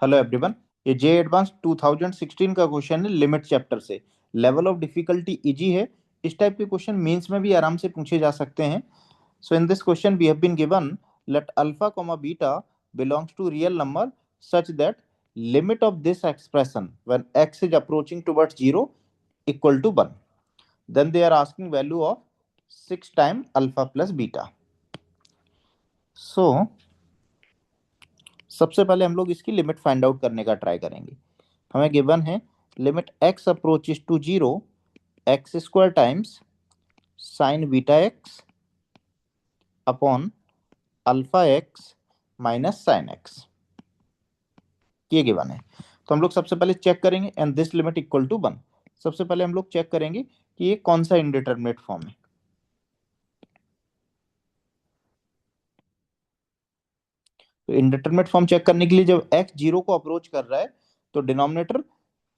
Hello everyone, ये जे advance 2016 का question है लिमिट चैप्टर से। लेवल ऑफ डिफिकल्टी इजी है। इस टाइप के क्वेश्चन मेंस में भी आराम से पूछे जा सकते हैं। So in this question we have been given let alpha comma beta belongs to real number such that limit of this expression when x is approaching towards 0 equal to 1. Then they are asking value of 6 times alpha plus beta. So सबसे पहले हम लोग इसकी limit find out करने का try करेंगे। हमें given है limit x approaches to 0 x square times sine beta x upon alpha x minus sine x, ये गिवन है। तो हम लोग सबसे पहले चेक करेंगे and this limit equal to 1। सबसे पहले हम लोग चेक करेंगे कि ये कौन सा इनडिटरमिनेट फॉर्म है। तो इनडिटरमिनेट फॉर्म चेक करने के लिए जब x 0 को अप्रोच कर रहा है तो denominator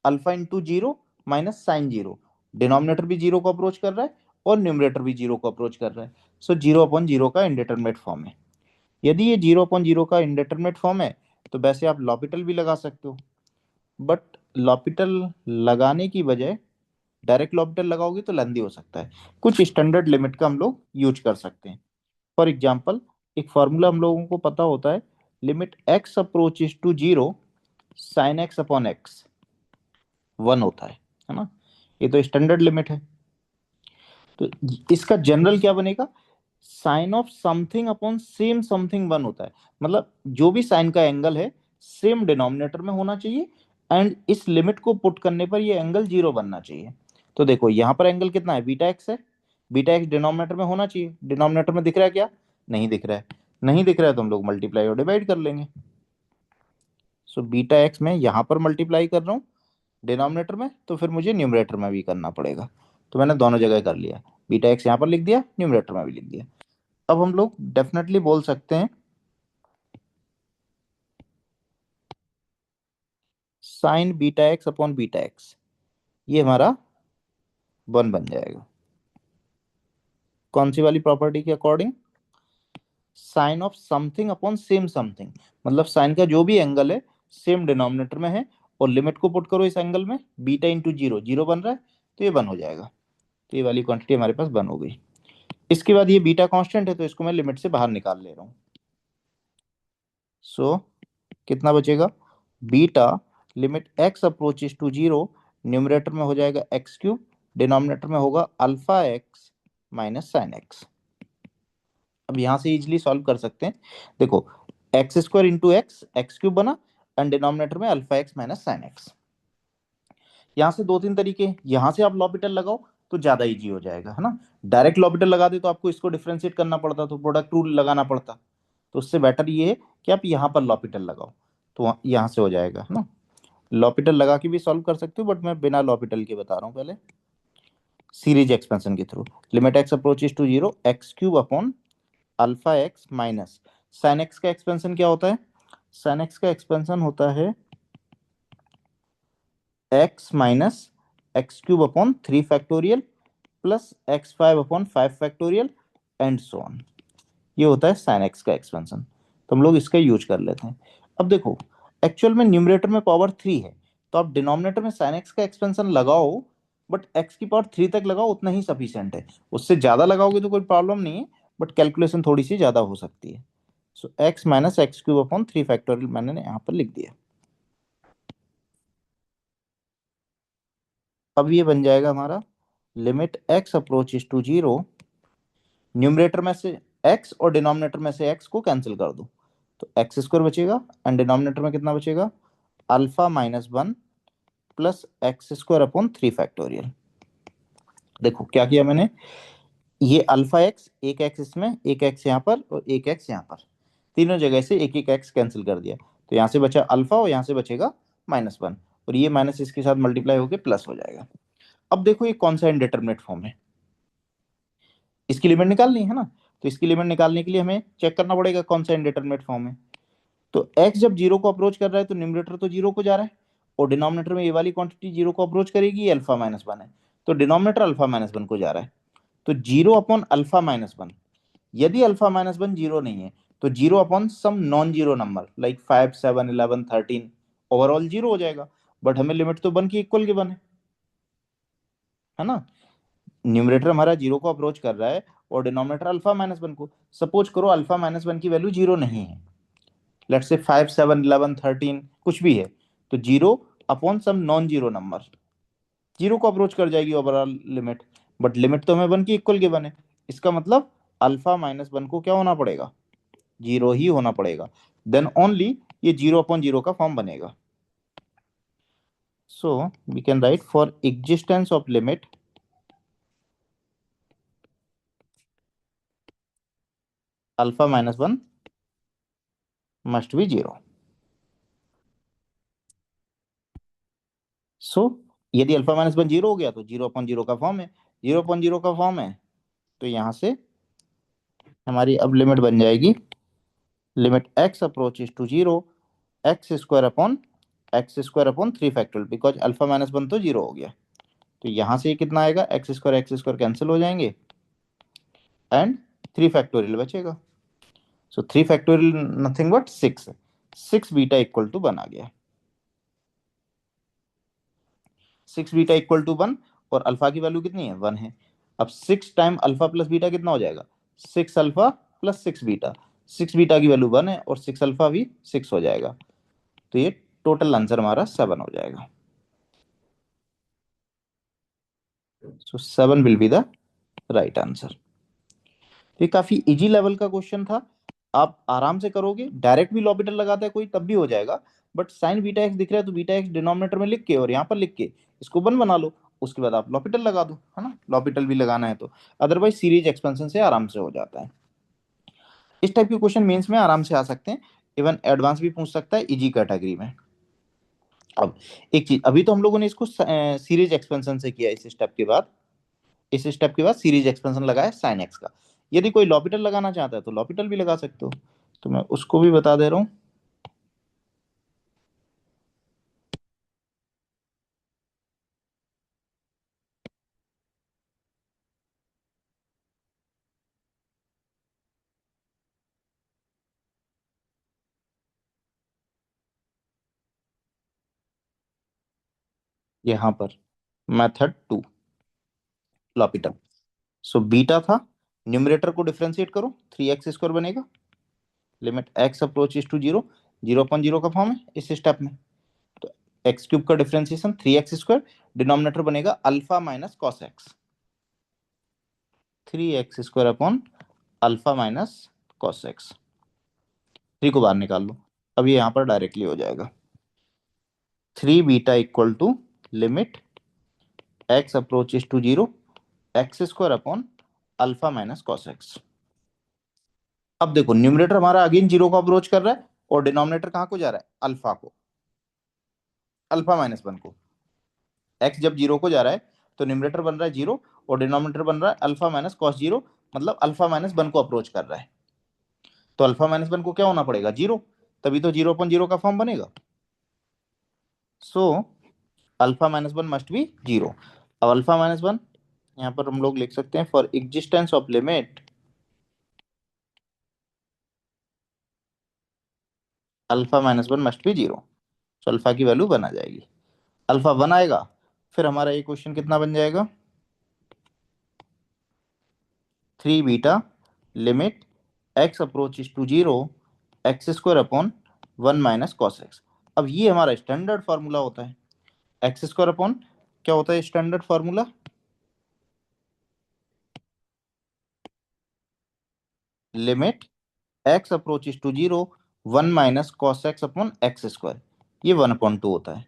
alpha into 0 minus sine 0, denominator भी 0 को अप्रोच कर रहा है और न्यूमरेटर भी 0 को अप्रोच कर रहा है। सो 0/0 का इनडिटरमिनेट फॉर्म है। यदि ये 0/0 का इनडिटरमिनेट फॉर्म है तो वैसे आप लॉपिटल भी लगा सकते हो, बट लॉपिटल लगाने की बजाय डायरेक्ट लॉपिटल लगाओगे तो लेंदी हो सकता है। कुछ स्टैंडर्ड लिमिट का हम लोग यूज कर सकते हैं। फॉर एग्जाम्पल, एक फॉर्मूला हम लोगों को पता होता है, limit x approaches to 0 sine x upon x 1 होता है ना। ये तो स्टैंडर्ड लिमिट है। तो इसका जनरल क्या बनेगा, sine of something upon same something 1 होता है। मतलब जो भी साइन का एंगल है सेम डिनोमिनेटर में होना चाहिए एंड इस लिमिट को पुट करने पर ये एंगल 0 बनना चाहिए। तो देखो यहाँ पर एंगल कितना है, बीटा एक्स है। बीटा एक्स डिनोमिनेटर में होना चाहिए। डिनोमिनेटर में दिख रहा है क्या, नहीं दिख रहा है। नहीं दिख रहा है तो हम लोग मल्टीप्लाई और डिवाइड कर लेंगे। सो बीटा एक्स में यहाँ पर मल्टीप्लाई कर रहा हूँ डिनोमिनेटर में, तो फिर मुझे न्यूमरेटर में भी करना पड़ेगा। तो मैंने दोनों जगह कर लिया, बीटा एक्स यहाँ पर लिख दिया, न्यूमरेटर में भी लिख दिया। अब हम लोग डेफिनेटली बोल सकते हैं sign beta x upon beta x, ये हमारा 1 बन जाएगा। कौन सी वाली प्रॉपर्टी के according, sine of something upon same something, मतलब साइन का जो भी एंगल है सेम डिनोमिनेटर में है और लिमिट को पुट करो इस एंगल में, बीटा इंटू 0 0 बन रहा है तो ये 1 हो जाएगा। तो ये वाली क्वांटिटी हमारे पास 1 हो गई। इसके बाद ये बीटा कांस्टेंट है तो इसको मैं लिमिट से बाहर निकाल ले रहा हूँ। सो कितना बचेगा, beta limit x approaches to 0, numerator में हो जाएगा एक्स क्यूब, डिनोमिनेटर में होगा alpha x minus sine x. अब यहां से इजिली सॉल्व कर सकते हैं। देखो x square into x, x cube बना एंड डिनोमिनेटर में alpha x minus sine x. यहाँ से 2-3 तरीके, यहाँ से आप लॉपिटल लगाओ तो ज्यादा इजी हो जाएगा, है ना। डायरेक्ट लॉपिटल लगा दे तो आपको इसको डिफरेंशिएट करना पड़ता, तो प्रोडक्ट रूल लगाना पड़ता। तो उससे बेटर ये है कि आप यहाँ पर लॉपिटल लगाओ, तो यहाँ से हो जाएगा, है ना। लॉपिटल लगा के भी सॉल्व कर सकते हो, बट मैं बिना लॉपिटल के बता रहा हूँ। पहले सीरीज एक्सपेंशन के through limit x approaches to 0 x cube upon alpha x minus sine x का एक्सपेंशन क्या होता है, साइन एक्स का एक्सपेंशन होता है x minus x cube upon 3 factorial plus x5 upon 5 factorial and so on. ये होता है साइन एक्स का एक्सपेंशन। तो हम लोग इसका यूज कर लेते हैं। अब देखो एक्चुअल में न्यूमरेटर में पावर 3 है तो आप डिनोमिनेटर में साइन एक्स का एक्सपेंशन लगाओ, बट x की पावर 3 तक लगाओ उतना ही सफिशियंट है। उससे ज्यादा लगाओगे तो कोई प्रॉब्लम नहीं है, बट कैलकुलेशन थोड़ी सी ज्यादा हो सकती है। सो x minus x cube upon 3 factorial मैंने यहाँ पर लिख दिया। अब ये बन जाएगा हमारा limit x approaches to 0, numerator में से x और डिनोमिनेटर में से x को कैंसिल कर दो तो एक्स स्क्वायर बचेगा एंड डिनोमिनेटर में कितना बचेगा, alpha minus 1 plus x square upon 3 factorial. देखो क्या किया मैंने, ये अल्फा एक्स, एक एक्स इसमें, एक एक्स यहाँ पर और एक एक्स यहाँ पर, तीनों जगह से एक एक एक्स कैंसिल कर दिया। तो यहाँ से बचा अल्फा और यहाँ से बचेगा -1 और ये माइनस इसके साथ मल्टीप्लाई होकर प्लस हो जाएगा। अब देखो ये कौन सा इनडिटरमिनेट फॉर्म है, इसकी लिमिट निकालनी है ना। तो इसकी लिमिट निकालने के लिए हमें चेक करना पड़ेगा कौन सा इनडिटरमिनेट फॉर्म है। तो x जब 0 को अप्रोच कर रहा है तो न्यूमरेटर तो 0 को जा रहा है और डिनोमिनेटर में ये वाली क्वांटिटी 0 को अप्रोच करेगी, ये अल्फा माइनस 1 है तो डिनोमिनेटर अल्फा माइनस 1 को जा रहा है। तो 0 अपॉन अल्फा माइनस 1, यदि अल्फा माइनस 1 0 नहीं है तो 0 upon some non zero number like 5 7 11 13 overall 0 हो जाएगा, बट हमें लिमिट तो 1 की इक्वल गिवन है ना। न्यूमरेटर हमारा 0 को अप्रोच कर रहा है और डिनोमिनेटर अल्फा माइनस 1 को। सपोज करो अल्फा माइनस 1 की वैल्यू 0 नहीं है, लेट्स से 5 7 11 13 कुछ भी है, तो 0 upon some non zero number 0 को अप्रोच कर जाएगी ओवरऑल लिमिट, बट लिमिट तो हमें 1 की इक्वल गिवन है। इसका मतलब अल्फा माइनस 1 को क्या होना पड़ेगा, 0 ही होना पड़ेगा। देन ओनली ये 0 अपॉन 0 का फॉर्म बनेगा। So we can write for existence of limit alpha minus 1 must be 0। So यदि अल्फा माइनस 1 0 हो गया तो 0 अपॉन 0 का फॉर्म है, 0 अपॉन 0 का फॉर्म है, तो यहां से हमारी अब लिमिट बन जाएगी limit x approaches to 0 x square upon 3 factorial, because alpha minus 1 तो 0 हो गया। तो यहां से ये कितना आएगा, एक्स स्क्वायर कैंसिल हो जाएंगे एंड 3 फैक्टोरियल बचेगा। सो 3 फैक्टोरियल नथिंग बट 6 है, 6 बीटा इक्वल टू 1 आ गया। 6 बीटा इक्वल टू 1 और अल्फा की वैल्यू कितनी है, 1 है। अब 6 टाइम अल्फा प्लस बीटा कितना हो जाएगा, 6 अल्फा प्लस 6 बीटा। 6 बीटा की वैल्यू 1 है और 6 अल्फा भी 6 हो जाएगा, तो ये टोटल आंसर हमारा 7 हो जाएगा। सो 7 will be the right answer. ये काफी इजी लेवल का क्वेश्चन था, आप आराम से करोगे, डायरेक्ट भी लॉपिटल लगाता है कोई तब भी हो जाएगा, बट साइन बीटा एक्स दिख रहा है तो बीटा एक्स डिनोमिनेटर में लिख के और यहाँ पर लिख के इसको 1 बना लो, उसके बाद आप लॉपिटल लगा दो, है ना, लॉपिटल भी लगाना है तो। अदरवाइज सीरीज एक्सपेंशन से आराम से हो जाता है। इस टाइप के क्वेश्चन मेंस में आराम से आ सकते हैं, इवन एडवांस भी पूछ सकता है इजी कैटेगरी में। अब एक चीज, अभी तो हम लोगों ने इसको सीरीज एक्सपेंशन से किया, इस स्टेप के बाद सीरीज एक्सपेंशन लगाया साइन एक्स का। यदि कोई लॉपिटल लगाना चाहता है तो लॉपिटल भी लगा सकते हो, तो मैं उसको भी बता दे रहा हूं। यहां पर मेथड 2 लॉपिटल। सो बीटा था, न्यूमरेटर को डिफरेंशिएट करो, 3x स्क्वायर बनेगा, limit x approaches to 0, 0 upon 0 का फॉर्म है इस स्टेप में, तो एक्स क्यूब का डिफरेंशिएशन 3x स्क्वायर, डिनोमिनेटर बनेगा alpha minus cos x, 3x square upon alpha minus cos x. 3 को बाहर निकाल लो, अब ये यहां पर डायरेक्टली हो जाएगा, 3 beta equal to limit x approaches to 0 x square upon alpha minus cos x. अब देखो न्यूमरेटर हमारा अगेन 0 को अप्रोच कर रहा है और डिनोमिनेटर कहां को जा रहा है, अल्फा को, अल्फा माइनस 1 को। x जब 0 को जा रहा है तो न्यूमरेटर बन रहा है 0 और डिनोमिनेटर बन रहा है अल्फा माइनस कॉस 0, मतलब अल्फा माइनस 1 को अप्रोच कर रहा है, तो अल्फा माइनस 1 को क्या होना पड़ेगा, 0, तभी तो 0 अपॉन 0 का फॉर्म बनेगा। So alpha minus 1 must be 0। अब अल्फा माइनस 1 यहाँ पर हम लोग लिख सकते हैं for existence of limit alpha minus 1 must be 0। तो अल्फा की वैल्यू 1 आ जाएगी, अल्फा 1 आएगा, फिर हमारा ये क्वेश्चन कितना बन जाएगा, 3 beta limit x approaches to 0 x square upon 1 minus cos x. अब ये हमारा स्टैंडर्ड फार्मूला होता है, एक्स स्क्वायर अपॉन क्या होता है standard formula, limit x approaches to 0 1 minus cos x upon x square, ये 1/2 होता है,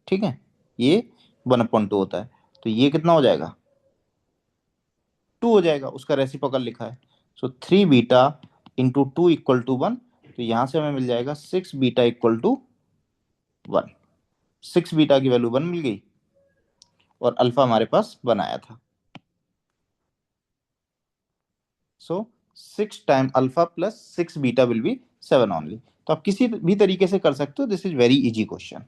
ठीक है, ये 1/2 होता है, तो ये कितना हो जाएगा, 2 हो जाएगा, उसका रेसिप्रोकल लिखा है। सो 3 बीटा इंटू 2 इक्वल टू 1, तो यहां से हमें मिल जाएगा 6 बीटा इक्वल टू 1। 6 बीटा की वैल्यू 1 मिल गई और अल्फा हमारे पास बनाया था। सो 6 time alpha plus 6 beta will be 7 only. तो आप किसी भी तरीके से कर सकते हो, this is very easy question.